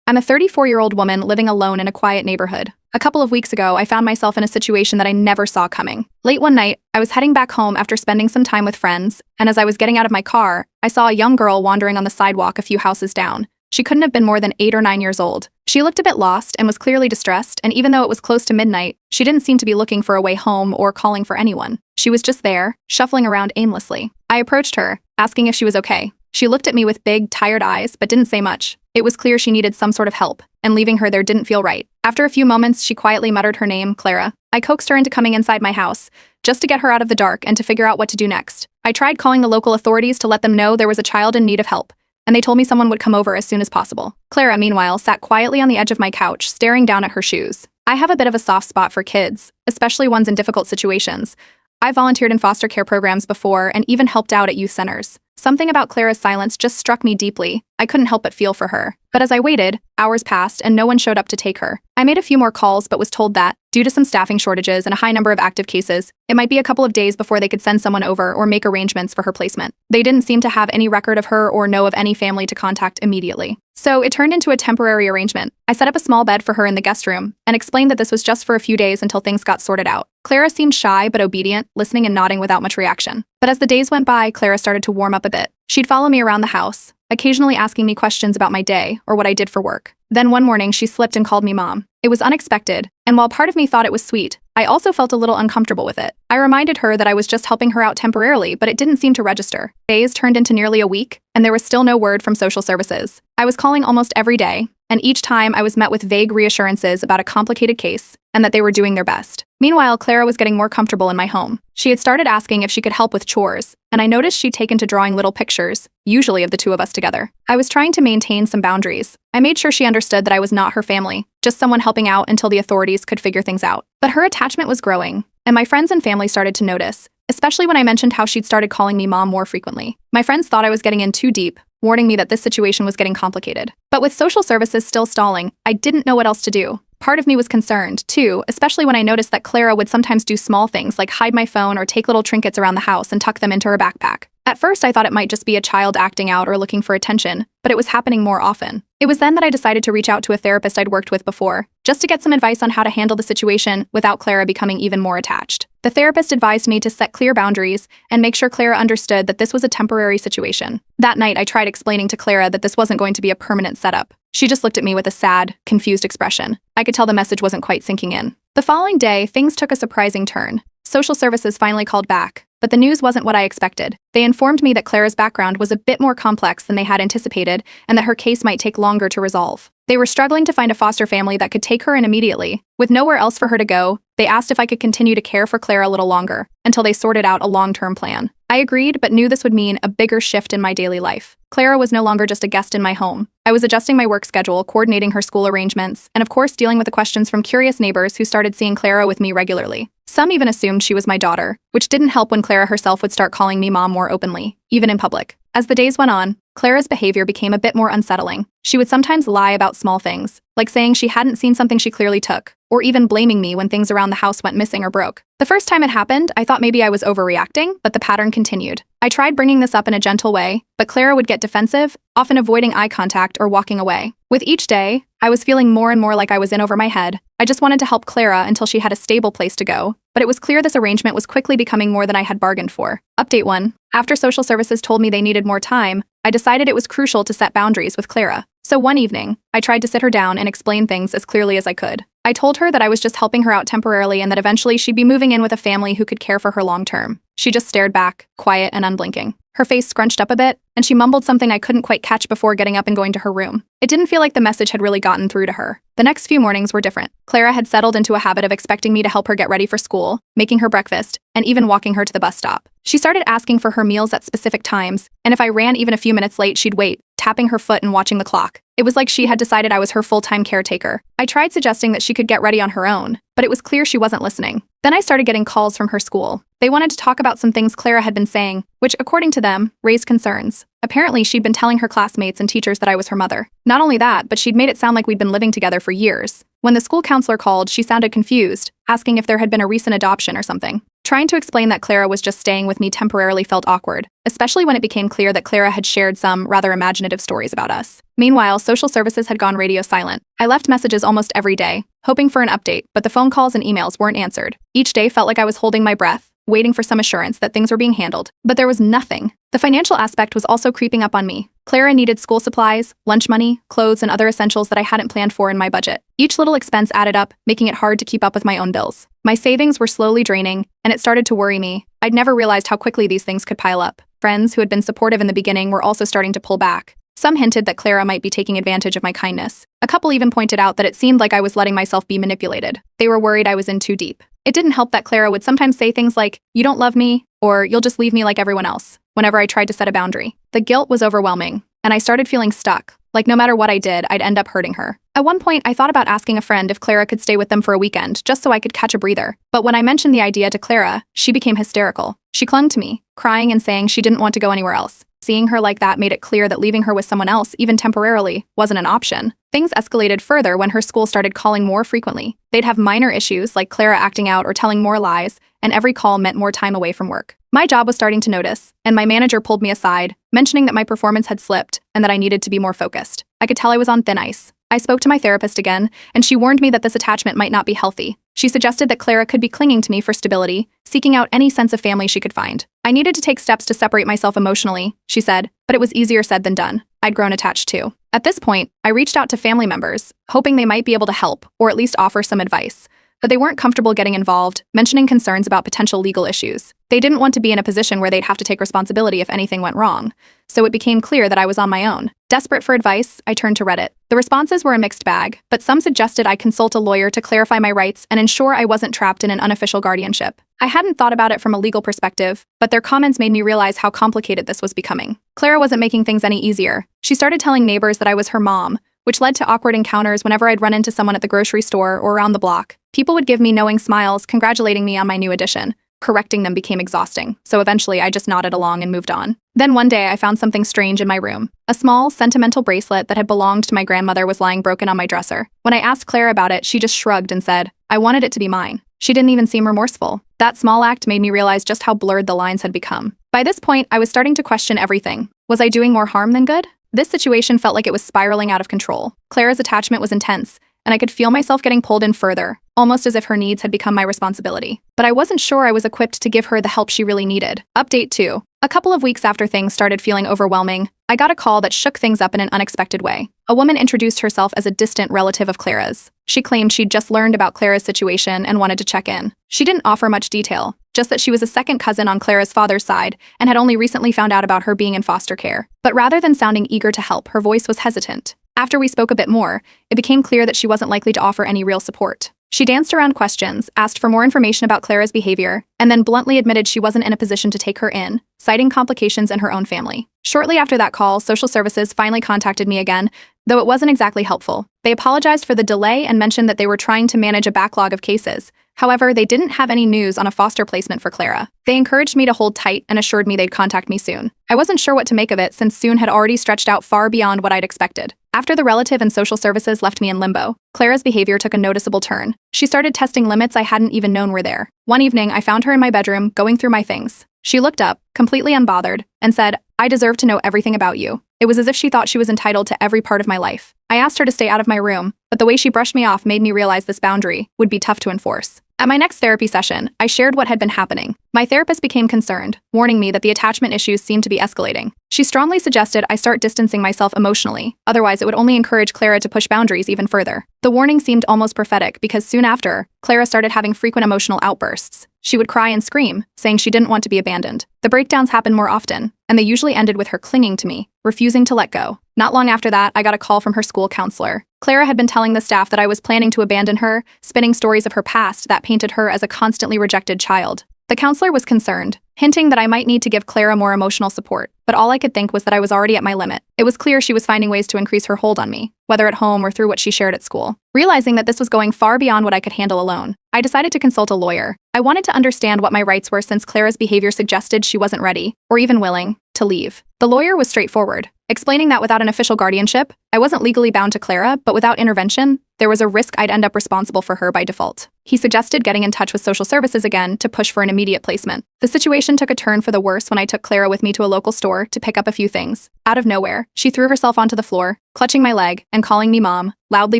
I'm a 34-year-old woman living alone in a quiet neighborhood. A couple of weeks ago, I found myself in a situation that I never saw coming. Late one night, I was heading back home after spending some time with friends, and as I was getting out of my car, I saw a young girl wandering on the sidewalk a few houses down. She couldn't have been more than 8 or 9 years old. She looked a bit lost and was clearly distressed, and even though it was close to midnight, she didn't seem to be looking for a way home or calling for anyone. She was just there, shuffling around aimlessly. I approached her, asking if she was okay. She looked at me with big, tired eyes, but didn't say much. It was clear she needed some sort of help, and leaving her there didn't feel right. After a few moments, she quietly muttered her name, Clara. I coaxed her into coming inside my house, just to get her out of the dark and to figure out what to do next. I tried calling the local authorities to let them know there was a child in need of help, and they told me someone would come over as soon as possible. Clara, meanwhile, sat quietly on the edge of my couch, staring down at her shoes. I have a bit of a soft spot for kids, especially ones in difficult situations. I volunteered in foster care programs before and even helped out at youth centers. Something about Clara's silence just struck me deeply. I couldn't help but feel for her. But as I waited, hours passed and no one showed up to take her. I made a few more calls but was told that, due to some staffing shortages and a high number of active cases, it might be a couple of days before they could send someone over or make arrangements for her placement. They didn't seem to have any record of her or know of any family to contact immediately. So it turned into a temporary arrangement. I set up a small bed for her in the guest room and explained that this was just for a few days until things got sorted out. Clara seemed shy but obedient, listening and nodding without much reaction. But as the days went by, Clara started to warm up a bit. She'd follow me around the house, occasionally asking me questions about my day or what I did for work. Then one morning, she slipped and called me Mom. It was unexpected, and while part of me thought it was sweet, I also felt a little uncomfortable with it. I reminded her that I was just helping her out temporarily, but it didn't seem to register. Days turned into nearly a week, and there was still no word from social services. I was calling almost every day, and each time I was met with vague reassurances about a complicated case and that they were doing their best. Meanwhile, Clara was getting more comfortable in my home. She had started asking if she could help with chores, and I noticed she'd taken to drawing little pictures, usually of the two of us together. I was trying to maintain some boundaries. I made sure she understood that I was not her family, just someone helping out until the authorities could figure things out. But her attachment was growing, and my friends and family started to notice, especially when I mentioned how she'd started calling me Mom more frequently. My friends thought I was getting in too deep, warning me that this situation was getting complicated. But with social services still stalling, I didn't know what else to do. Part of me was concerned, too, especially when I noticed that Clara would sometimes do small things like hide my phone or take little trinkets around the house and tuck them into her backpack. At first, I thought it might just be a child acting out or looking for attention, but it was happening more often. It was then that I decided to reach out to a therapist I'd worked with before, just to get some advice on how to handle the situation without Clara becoming even more attached. The therapist advised me to set clear boundaries and make sure Clara understood that this was a temporary situation. That night, I tried explaining to Clara that this wasn't going to be a permanent setup. She just looked at me with a sad, confused expression. I could tell the message wasn't quite sinking in. The following day, things took a surprising turn. Social services finally called back, but the news wasn't what I expected. They informed me that Clara's background was a bit more complex than they had anticipated and that her case might take longer to resolve. They were struggling to find a foster family that could take her in immediately. With nowhere else for her to go, they asked if I could continue to care for Clara a little longer, until they sorted out a long-term plan. I agreed, but knew this would mean a bigger shift in my daily life. Clara was no longer just a guest in my home. I was adjusting my work schedule, coordinating her school arrangements, and of course dealing with the questions from curious neighbors who started seeing Clara with me regularly. Some even assumed she was my daughter, which didn't help when Clara herself would start calling me Mom more openly, even in public. As the days went on, Clara's behavior became a bit more unsettling. She would sometimes lie about small things, like saying she hadn't seen something she clearly took, or even blaming me when things around the house went missing or broke. The first time it happened, I thought maybe I was overreacting, but the pattern continued. I tried bringing this up in a gentle way, but Clara would get defensive, often avoiding eye contact or walking away. With each day, I was feeling more and more like I was in over my head. I just wanted to help Clara until she had a stable place to go, but it was clear this arrangement was quickly becoming more than I had bargained for. Update 1. After social services told me they needed more time, I decided it was crucial to set boundaries with Clara. So one evening, I tried to sit her down and explain things as clearly as I could. I told her that I was just helping her out temporarily and that eventually she'd be moving in with a family who could care for her long term. She just stared back, quiet and unblinking. Her face scrunched up a bit, and she mumbled something I couldn't quite catch before getting up and going to her room. It didn't feel like the message had really gotten through to her. The next few mornings were different. Clara had settled into a habit of expecting me to help her get ready for school, making her breakfast, and even walking her to the bus stop. She started asking for her meals at specific times, and if I ran even a few minutes late, she'd wait, tapping her foot and watching the clock. It was like she had decided I was her full-time caretaker. I tried suggesting that she could get ready on her own, but it was clear she wasn't listening. Then I started getting calls from her school. They wanted to talk about some things Clara had been saying, which, according to them, raised concerns. Apparently, she'd been telling her classmates and teachers that I was her mother. Not only that, but she'd made it sound like we'd been living together for years. When the school counselor called, she sounded confused, asking if there had been a recent adoption or something. Trying to explain that Clara was just staying with me temporarily felt awkward, especially when it became clear that Clara had shared some rather imaginative stories about us. Meanwhile, social services had gone radio silent. I left messages almost every day, hoping for an update, but the phone calls and emails weren't answered. Each day felt like I was holding my breath, waiting for some assurance that things were being handled, but there was nothing. The financial aspect was also creeping up on me. Clara needed school supplies, lunch money, clothes, and other essentials that I hadn't planned for in my budget. Each little expense added up, making it hard to keep up with my own bills. My savings were slowly draining, and it started to worry me. I'd never realized how quickly these things could pile up. Friends who had been supportive in the beginning were also starting to pull back. Some hinted that Clara might be taking advantage of my kindness. A couple even pointed out that it seemed like I was letting myself be manipulated. They were worried I was in too deep. It didn't help that Clara would sometimes say things like, "You don't love me," or "You'll just leave me like everyone else," whenever I tried to set a boundary. The guilt was overwhelming, and I started feeling stuck, like no matter what I did, I'd end up hurting her. At one point, I thought about asking a friend if Clara could stay with them for a weekend, just so I could catch a breather. But when I mentioned the idea to Clara, she became hysterical. She clung to me, crying and saying she didn't want to go anywhere else. Seeing her like that made it clear that leaving her with someone else, even temporarily, wasn't an option. Things escalated further when her school started calling more frequently. They'd have minor issues, like Clara acting out or telling more lies, and every call meant more time away from work. My job was starting to notice, and my manager pulled me aside, mentioning that my performance had slipped and that I needed to be more focused. I could tell I was on thin ice. I spoke to my therapist again, and she warned me that this attachment might not be healthy. She suggested that Clara could be clinging to me for stability, seeking out any sense of family she could find. I needed to take steps to separate myself emotionally, she said, but it was easier said than done. I'd grown attached too. At this point, I reached out to family members, hoping they might be able to help, or at least offer some advice. But they weren't comfortable getting involved, mentioning concerns about potential legal issues. They didn't want to be in a position where they'd have to take responsibility if anything went wrong, so it became clear that I was on my own. Desperate for advice, I turned to Reddit. The responses were a mixed bag, but some suggested I consult a lawyer to clarify my rights and ensure I wasn't trapped in an unofficial guardianship. I hadn't thought about it from a legal perspective, but their comments made me realize how complicated this was becoming. Clara wasn't making things any easier. She started telling neighbors that I was her mom, which led to awkward encounters whenever I'd run into someone at the grocery store or around the block. People would give me knowing smiles, congratulating me on my new addition. Correcting them became exhausting, so eventually I just nodded along and moved on. Then one day I found something strange in my room. A small, sentimental bracelet that had belonged to my grandmother was lying broken on my dresser. When I asked Clara about it, she just shrugged and said, "I wanted it to be mine." She didn't even seem remorseful. That small act made me realize just how blurred the lines had become. By this point, I was starting to question everything. Was I doing more harm than good? This situation felt like it was spiraling out of control. Clara's attachment was intense, and I could feel myself getting pulled in further, almost as if her needs had become my responsibility. But I wasn't sure I was equipped to give her the help she really needed. Update 2. A couple of weeks after things started feeling overwhelming, I got a call that shook things up in an unexpected way. A woman introduced herself as a distant relative of Clara's. She claimed she'd just learned about Clara's situation and wanted to check in. She didn't offer much detail, just that she was a second cousin on Clara's father's side and had only recently found out about her being in foster care. But rather than sounding eager to help, her voice was hesitant. After we spoke a bit more, it became clear that she wasn't likely to offer any real support. She danced around questions, asked for more information about Clara's behavior, and then bluntly admitted she wasn't in a position to take her in, citing complications in her own family. Shortly after that call, social services finally contacted me again, though it wasn't exactly helpful. They apologized for the delay and mentioned that they were trying to manage a backlog of cases. However, they didn't have any news on a foster placement for Clara. They encouraged me to hold tight and assured me they'd contact me soon. I wasn't sure what to make of it since soon had already stretched out far beyond what I'd expected. After the relative and social services left me in limbo, Clara's behavior took a noticeable turn. She started testing limits I hadn't even known were there. One evening, I found her in my bedroom, going through my things. She looked up, completely unbothered, and said, "I deserve to know everything about you." It was as if she thought she was entitled to every part of my life. I asked her to stay out of my room, but the way she brushed me off made me realize this boundary would be tough to enforce. At my next therapy session, I shared what had been happening. My therapist became concerned, warning me that the attachment issues seemed to be escalating. She strongly suggested I start distancing myself emotionally, otherwise it would only encourage Clara to push boundaries even further. The warning seemed almost prophetic because soon after, Clara started having frequent emotional outbursts. She would cry and scream, saying she didn't want to be abandoned. The breakdowns happened more often, and they usually ended with her clinging to me, refusing to let go. Not long after that, I got a call from her school counselor. Clara had been telling the staff that I was planning to abandon her, spinning stories of her past that painted her as a constantly rejected child. The counselor was concerned, hinting that I might need to give Clara more emotional support, but all I could think was that I was already at my limit. It was clear she was finding ways to increase her hold on me, whether at home or through what she shared at school. Realizing that this was going far beyond what I could handle alone, I decided to consult a lawyer. I wanted to understand what my rights were since Clara's behavior suggested she wasn't ready, or even willing, to leave. The lawyer was straightforward, explaining that without an official guardianship, I wasn't legally bound to Clara, but without intervention, there was a risk I'd end up responsible for her by default. He suggested getting in touch with social services again to push for an immediate placement. The situation took a turn for the worse when I took Clara with me to a local store to pick up a few things. Out of nowhere, she threw herself onto the floor, clutching my leg and calling me mom, loudly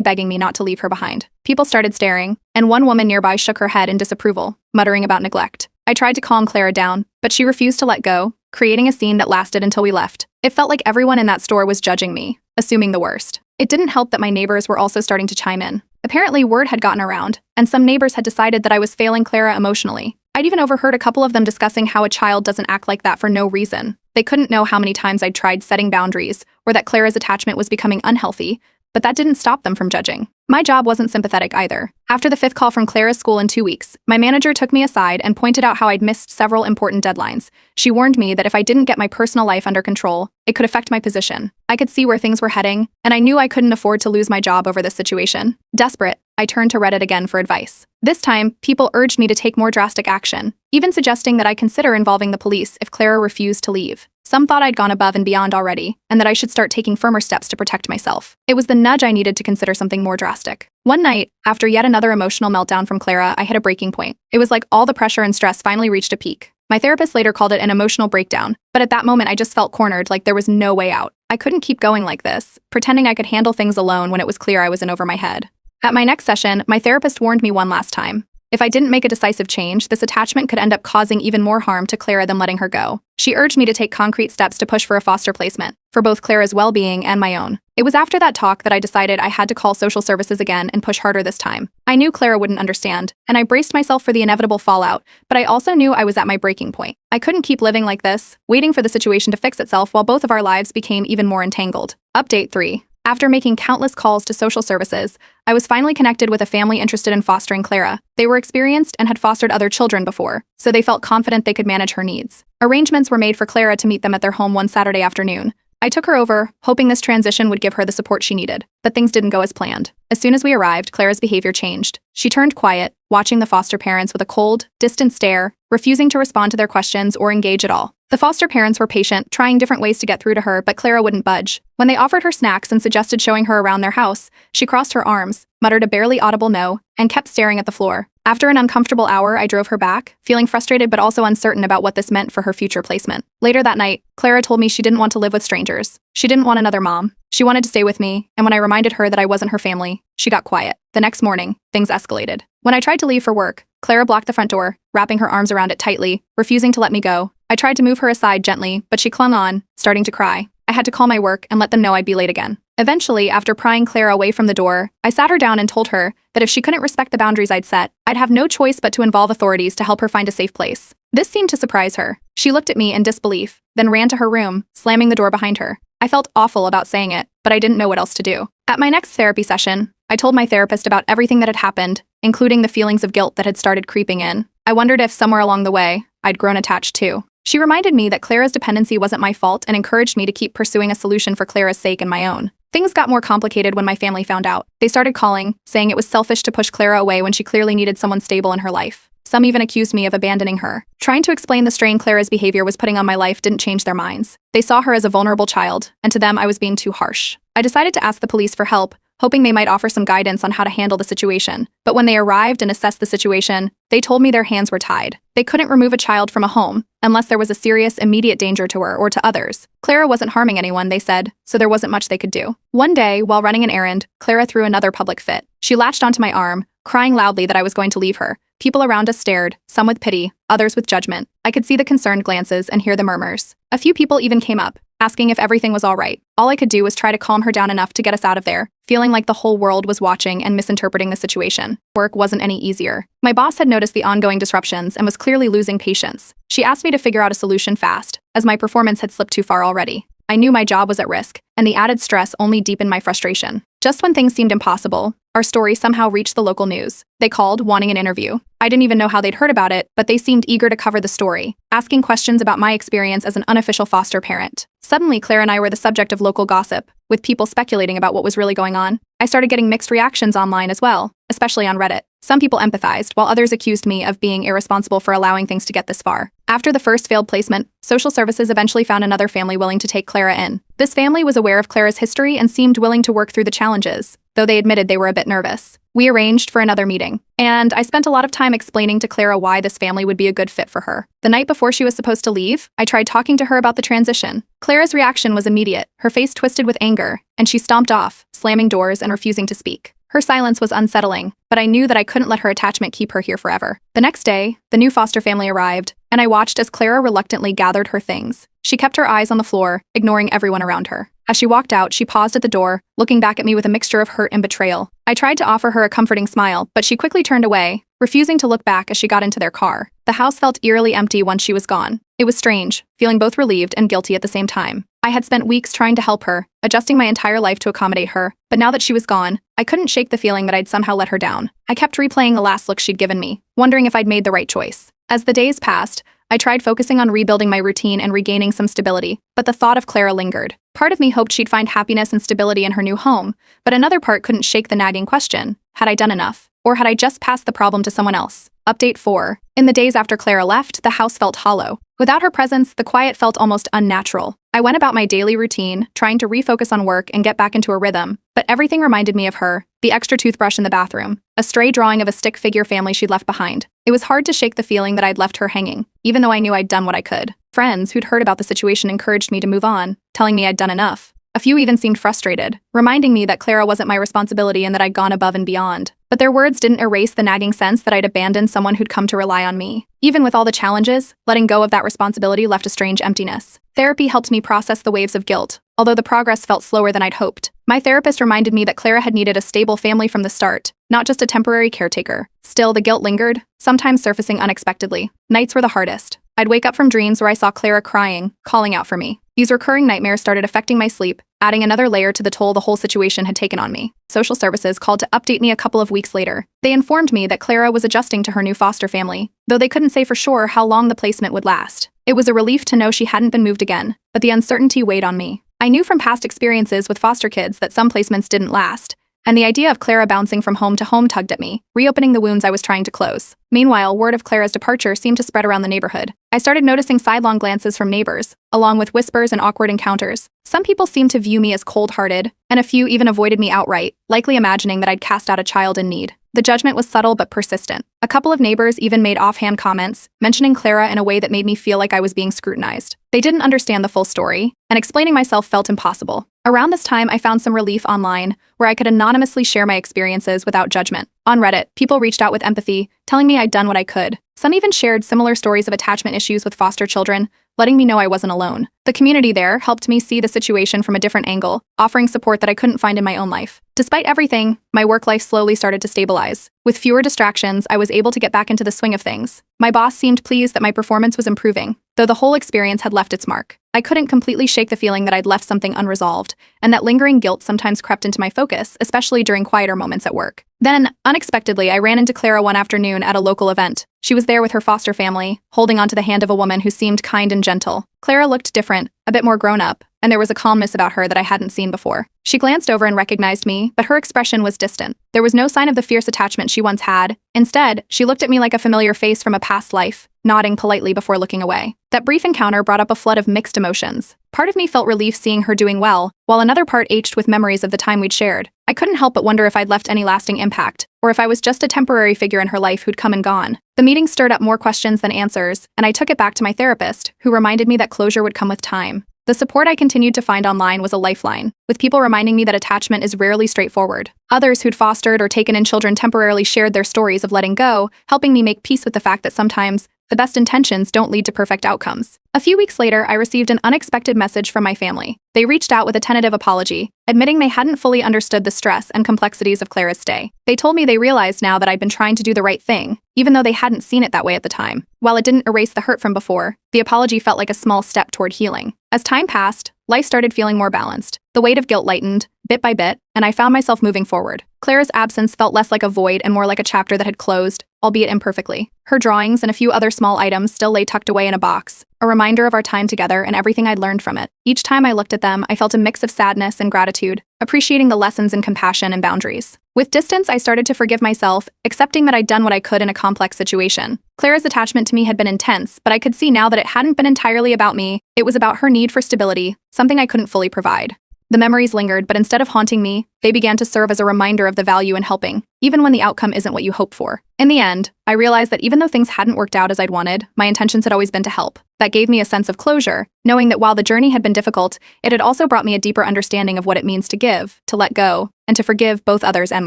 begging me not to leave her behind. People started staring, and one woman nearby shook her head in disapproval, muttering about neglect. I tried to calm Clara down, but she refused to let go, creating a scene that lasted until we left. It felt like everyone in that store was judging me, assuming the worst. It didn't help that my neighbors were also starting to chime in. Apparently, word had gotten around, and some neighbors had decided that I was failing Clara emotionally. I'd even overheard a couple of them discussing how a child doesn't act like that for no reason. They couldn't know how many times I'd tried setting boundaries, or that Clara's attachment was becoming unhealthy, but that didn't stop them from judging. My job wasn't sympathetic either. After the 5th call from Clara's school in 2 weeks, my manager took me aside and pointed out how I'd missed several important deadlines. She warned me that if I didn't get my personal life under control, it could affect my position. I could see where things were heading, and I knew I couldn't afford to lose my job over this situation. Desperate, I turned to Reddit again for advice. This time, people urged me to take more drastic action, even suggesting that I consider involving the police if Clara refused to leave. Some thought I'd gone above and beyond already, and that I should start taking firmer steps to protect myself. It was the nudge I needed to consider something more drastic. One night, after yet another emotional meltdown from Clara, I hit a breaking point. It was like all the pressure and stress finally reached a peak. My therapist later called it an emotional breakdown, but at that moment I just felt cornered, like there was no way out. I couldn't keep going like this, pretending I could handle things alone when it was clear I was in over my head. At my next session, my therapist warned me one last time. If I didn't make a decisive change, this attachment could end up causing even more harm to Clara than letting her go. She urged me to take concrete steps to push for a foster placement, for both Clara's well-being and my own. It was after that talk that I decided I had to call social services again and push harder this time. I knew Clara wouldn't understand, and I braced myself for the inevitable fallout, but I also knew I was at my breaking point. I couldn't keep living like this, waiting for the situation to fix itself while both of our lives became even more entangled. Update 3. After making countless calls to social services, I was finally connected with a family interested in fostering Clara. They were experienced and had fostered other children before, so they felt confident they could manage her needs. Arrangements were made for Clara to meet them at their home one Saturday afternoon. I took her over, hoping this transition would give her the support she needed, but things didn't go as planned. As soon as we arrived, Clara's behavior changed. She turned quiet, watching the foster parents with a cold, distant stare, refusing to respond to their questions or engage at all. The foster parents were patient, trying different ways to get through to her, but Clara wouldn't budge. When they offered her snacks and suggested showing her around their house, she crossed her arms, muttered a barely audible no, and kept staring at the floor. After an uncomfortable hour, I drove her back, feeling frustrated but also uncertain about what this meant for her future placement. Later that night, Clara told me she didn't want to live with strangers. She didn't want another mom. She wanted to stay with me, and when I reminded her that I wasn't her family, she got quiet. The next morning, things escalated. When I tried to leave for work, Clara blocked the front door, wrapping her arms around it tightly, refusing to let me go. I tried to move her aside gently, but she clung on, starting to cry. I had to call my work and let them know I'd be late again. Eventually, after prying Clara away from the door, I sat her down and told her that if she couldn't respect the boundaries I'd set, I'd have no choice but to involve authorities to help her find a safe place. This seemed to surprise her. She looked at me in disbelief, then ran to her room, slamming the door behind her. I felt awful about saying it, but I didn't know what else to do. At my next therapy session, I told my therapist about everything that had happened, including the feelings of guilt that had started creeping in. I wondered if somewhere along the way, I'd grown attached too. She reminded me that Clara's dependency wasn't my fault and encouraged me to keep pursuing a solution for Clara's sake and my own. Things got more complicated when my family found out. They started calling, saying it was selfish to push Clara away when she clearly needed someone stable in her life. Some even accused me of abandoning her. Trying to explain the strain Clara's behavior was putting on my life didn't change their minds. They saw her as a vulnerable child, and to them I was being too harsh. I decided to ask the police for help, hoping they might offer some guidance on how to handle the situation. But when they arrived and assessed the situation, they told me their hands were tied. They couldn't remove a child from a home unless there was a serious, immediate danger to her or to others. Clara wasn't harming anyone, they said, so there wasn't much they could do. One day, while running an errand, Clara threw another public fit. She latched onto my arm, crying loudly that I was going to leave her. People around us stared, some with pity, others with judgment. I could see the concerned glances and hear the murmurs. A few people even came up, asking if everything was all right. All I could do was try to calm her down enough to get us out of there, feeling like the whole world was watching and misinterpreting the situation. Work wasn't any easier. My boss had noticed the ongoing disruptions and was clearly losing patience. She asked me to figure out a solution fast, as my performance had slipped too far already. I knew my job was at risk, and the added stress only deepened my frustration. Just when things seemed impossible, our story somehow reached the local news. They called, wanting an interview. I didn't even know how they'd heard about it, but they seemed eager to cover the story, asking questions about my experience as an unofficial foster parent. Suddenly, Claire and I were the subject of local gossip, with people speculating about what was really going on. I started getting mixed reactions online as well, especially on Reddit. Some people empathized, while others accused me of being irresponsible for allowing things to get this far. After the first failed placement, social services eventually found another family willing to take Clara in. This family was aware of Clara's history and seemed willing to work through the challenges, though they admitted they were a bit nervous. We arranged for another meeting, and I spent a lot of time explaining to Clara why this family would be a good fit for her. The night before she was supposed to leave, I tried talking to her about the transition. Clara's reaction was immediate, her face twisted with anger, and she stomped off, slamming doors and refusing to speak. Her silence was unsettling, but I knew that I couldn't let her attachment keep her here forever. The next day, the new foster family arrived, and I watched as Clara reluctantly gathered her things. She kept her eyes on the floor, ignoring everyone around her. As she walked out, she paused at the door, looking back at me with a mixture of hurt and betrayal. I tried to offer her a comforting smile, but she quickly turned away, refusing to look back as she got into their car. The house felt eerily empty once she was gone. It was strange, feeling both relieved and guilty at the same time. I had spent weeks trying to help her, adjusting my entire life to accommodate her, but now that she was gone, I couldn't shake the feeling that I'd somehow let her down. I kept replaying the last look she'd given me, wondering if I'd made the right choice. As the days passed, I tried focusing on rebuilding my routine and regaining some stability, but the thought of Clara lingered. Part of me hoped she'd find happiness and stability in her new home, but another part couldn't shake the nagging question: had I done enough? Or had I just passed the problem to someone else? Update 4. In the days after Clara left, the house felt hollow. Without her presence, the quiet felt almost unnatural. I went about my daily routine, trying to refocus on work and get back into a rhythm, but everything reminded me of her: the extra toothbrush in the bathroom, a stray drawing of a stick figure family she'd left behind. It was hard to shake the feeling that I'd left her hanging, even though I knew I'd done what I could. Friends who'd heard about the situation encouraged me to move on, telling me I'd done enough. A few even seemed frustrated, reminding me that Clara wasn't my responsibility and that I'd gone above and beyond. But their words didn't erase the nagging sense that I'd abandoned someone who'd come to rely on me. Even with all the challenges, letting go of that responsibility left a strange emptiness. Therapy helped me process the waves of guilt, although the progress felt slower than I'd hoped. My therapist reminded me that Clara had needed a stable family from the start, not just a temporary caretaker. Still, the guilt lingered, sometimes surfacing unexpectedly. Nights were the hardest. I'd wake up from dreams where I saw Clara crying, calling out for me. These recurring nightmares started affecting my sleep, adding another layer to the toll the whole situation had taken on me. Social services called to update me a couple of weeks later. They informed me that Clara was adjusting to her new foster family, though they couldn't say for sure how long the placement would last. It was a relief to know she hadn't been moved again, but the uncertainty weighed on me. I knew from past experiences with foster kids that some placements didn't last, and the idea of Clara bouncing from home to home tugged at me, reopening the wounds I was trying to close. Meanwhile, word of Clara's departure seemed to spread around the neighborhood. I started noticing sidelong glances from neighbors, along with whispers and awkward encounters. Some people seemed to view me as cold-hearted, and a few even avoided me outright, likely imagining that I'd cast out a child in need. The judgment was subtle but persistent. A couple of neighbors even made offhand comments, mentioning Clara in a way that made me feel like I was being scrutinized. They didn't understand the full story, and explaining myself felt impossible. Around this time, I found some relief online, where I could anonymously share my experiences without judgment. On Reddit, people reached out with empathy, telling me I'd done what I could. Some even shared similar stories of attachment issues with foster children, letting me know I wasn't alone. The community there helped me see the situation from a different angle, offering support that I couldn't find in my own life. Despite everything, my work life slowly started to stabilize. With fewer distractions, I was able to get back into the swing of things. My boss seemed pleased that my performance was improving, though the whole experience had left its mark. I couldn't completely shake the feeling that I'd left something unresolved, and that lingering guilt sometimes crept into my focus, especially during quieter moments at work. Then, unexpectedly, I ran into Clara one afternoon at a local event. She was there with her foster family, holding onto the hand of a woman who seemed kind and gentle. Clara looked different, a bit more grown up, and there was a calmness about her that I hadn't seen before. She glanced over and recognized me, but her expression was distant. There was no sign of the fierce attachment she once had. Instead, she looked at me like a familiar face from a past life, nodding politely before looking away. That brief encounter brought up a flood of mixed emotions. Part of me felt relief seeing her doing well, while another part ached with memories of the time we'd shared. I couldn't help but wonder if I'd left any lasting impact, or if I was just a temporary figure in her life who'd come and gone. The meeting stirred up more questions than answers, and I took it back to my therapist, who reminded me that closure would come with time. The support I continued to find online was a lifeline, with people reminding me that attachment is rarely straightforward. Others who'd fostered or taken in children temporarily shared their stories of letting go, helping me make peace with the fact that sometimes the best intentions don't lead to perfect outcomes. A few weeks later, I received an unexpected message from my family. They reached out with a tentative apology, admitting they hadn't fully understood the stress and complexities of Clara's stay. They told me they realized now that I'd been trying to do the right thing, even though they hadn't seen it that way at the time. While it didn't erase the hurt from before, the apology felt like a small step toward healing. As time passed, life started feeling more balanced. The The weight of guilt lightened, bit by bit, and I found myself moving forward. Clara's absence felt less like a void and more like a chapter that had closed, albeit imperfectly. Her drawings and a few other small items still lay tucked away in a box, a reminder of our time together and everything I'd learned from it. Each time I looked at them, I felt a mix of sadness and gratitude, appreciating the lessons in compassion and boundaries. With distance, I started to forgive myself, accepting that I'd done what I could in a complex situation. Clara's attachment to me had been intense, but I could see now that it hadn't been entirely about me. It was about her need for stability, something I couldn't fully provide. The memories lingered, but instead of haunting me, they began to serve as a reminder of the value in helping, even when the outcome isn't what you hope for. In the end, I realized that even though things hadn't worked out as I'd wanted, my intentions had always been to help. That gave me a sense of closure, knowing that while the journey had been difficult, it had also brought me a deeper understanding of what it means to give, to let go, and to forgive both others and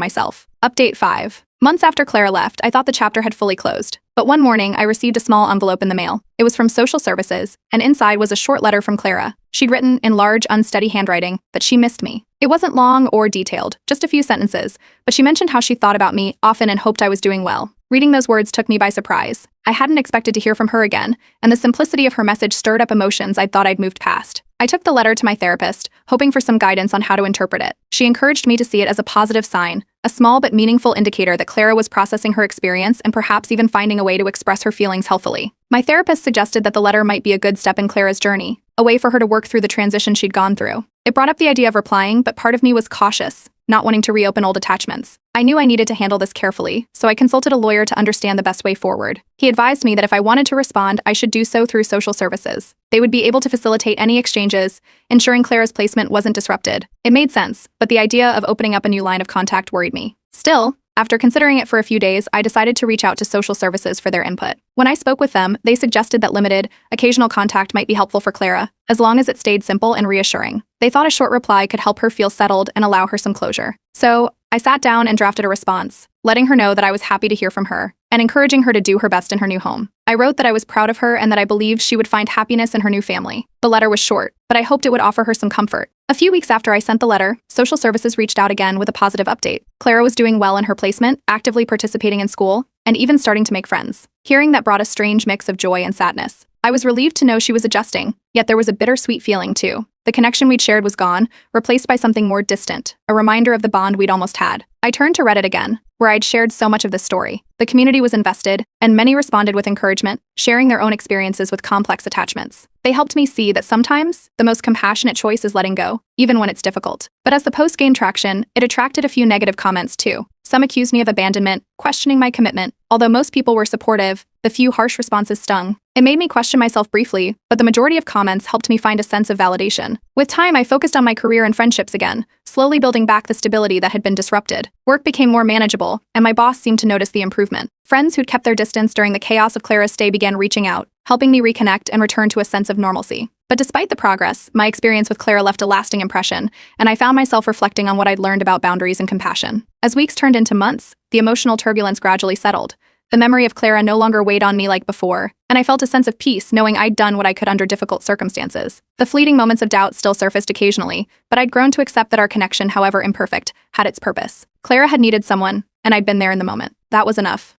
myself. Update 5. Months after Clara left, I thought the chapter had fully closed. But one morning, I received a small envelope in the mail. It was from social services, and inside was a short letter from Clara. She'd written, in large, unsteady handwriting, that she missed me. It wasn't long or detailed, just a few sentences, but she mentioned how she thought about me often and hoped I was doing well. Reading those words took me by surprise. I hadn't expected to hear from her again, and the simplicity of her message stirred up emotions I'd thought I'd moved past. I took the letter to my therapist, hoping for some guidance on how to interpret it. She encouraged me to see it as a positive sign, a small but meaningful indicator that Clara was processing her experience and perhaps even finding a way to express her feelings healthfully. My therapist suggested that the letter might be a good step in Clara's journey, a way for her to work through the transition she'd gone through. It brought up the idea of replying, but part of me was cautious, not wanting to reopen old attachments. I knew I needed to handle this carefully, so I consulted a lawyer to understand the best way forward. He advised me that if I wanted to respond, I should do so through social services. They would be able to facilitate any exchanges, ensuring Clara's placement wasn't disrupted. It made sense, but the idea of opening up a new line of contact worried me. Still, after considering it for a few days, I decided to reach out to social services for their input. When I spoke with them, they suggested that limited, occasional contact might be helpful for Clara, as long as it stayed simple and reassuring. They thought a short reply could help her feel settled and allow her some closure. So, I sat down and drafted a response, letting her know that I was happy to hear from her, and encouraging her to do her best in her new home. I wrote that I was proud of her and that I believed she would find happiness in her new family. The letter was short, but I hoped it would offer her some comfort. A few weeks after I sent the letter, social services reached out again with a positive update. Clara was doing well in her placement, actively participating in school, and even starting to make friends. Hearing that brought a strange mix of joy and sadness. I was relieved to know she was adjusting, yet there was a bittersweet feeling too. The connection we'd shared was gone, replaced by something more distant, a reminder of the bond we'd almost had. I turned to Reddit again, where I'd shared so much of this story. The community was invested, and many responded with encouragement, sharing their own experiences with complex attachments. They helped me see that sometimes, the most compassionate choice is letting go, even when it's difficult. But as the post gained traction, it attracted a few negative comments too. Some accused me of abandonment, questioning my commitment. Although most people were supportive, the few harsh responses stung. It made me question myself briefly, but the majority of comments helped me find a sense of validation. With time, I focused on my career and friendships again, slowly building back the stability that had been disrupted. Work became more manageable, and my boss seemed to notice the improvement. Friends who'd kept their distance during the chaos of Clara's stay began reaching out, helping me reconnect and return to a sense of normalcy. But despite the progress, my experience with Clara left a lasting impression, and I found myself reflecting on what I'd learned about boundaries and compassion. As weeks turned into months, the emotional turbulence gradually settled. The memory of Clara no longer weighed on me like before, and I felt a sense of peace knowing I'd done what I could under difficult circumstances. The fleeting moments of doubt still surfaced occasionally, but I'd grown to accept that our connection, however imperfect, had its purpose. Clara had needed someone, and I'd been there in the moment. That was enough.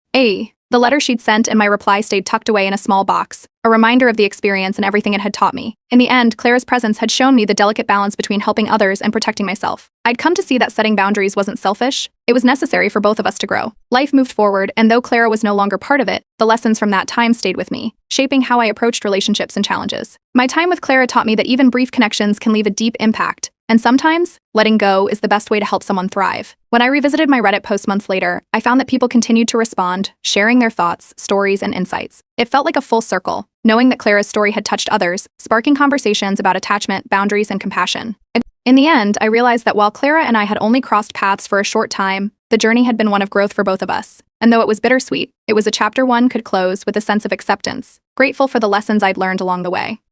The letter she'd sent and my reply stayed tucked away in a small box, a reminder of the experience and everything it had taught me. In the end, Clara's presence had shown me the delicate balance between helping others and protecting myself. I'd come to see that setting boundaries wasn't selfish, it was necessary for both of us to grow. Life moved forward, and though Clara was no longer part of it, the lessons from that time stayed with me, shaping how I approached relationships and challenges. My time with Clara taught me that even brief connections can leave a deep impact, and sometimes, letting go is the best way to help someone thrive. When I revisited my Reddit post months later, I found that people continued to respond, sharing their thoughts, stories, and insights. It felt like a full circle, knowing that Clara's story had touched others, sparking conversations about attachment, boundaries, and compassion. In the end, I realized that while Clara and I had only crossed paths for a short time, the journey had been one of growth for both of us. And though it was bittersweet, it was a chapter one could close with a sense of acceptance, grateful for the lessons I'd learned along the way.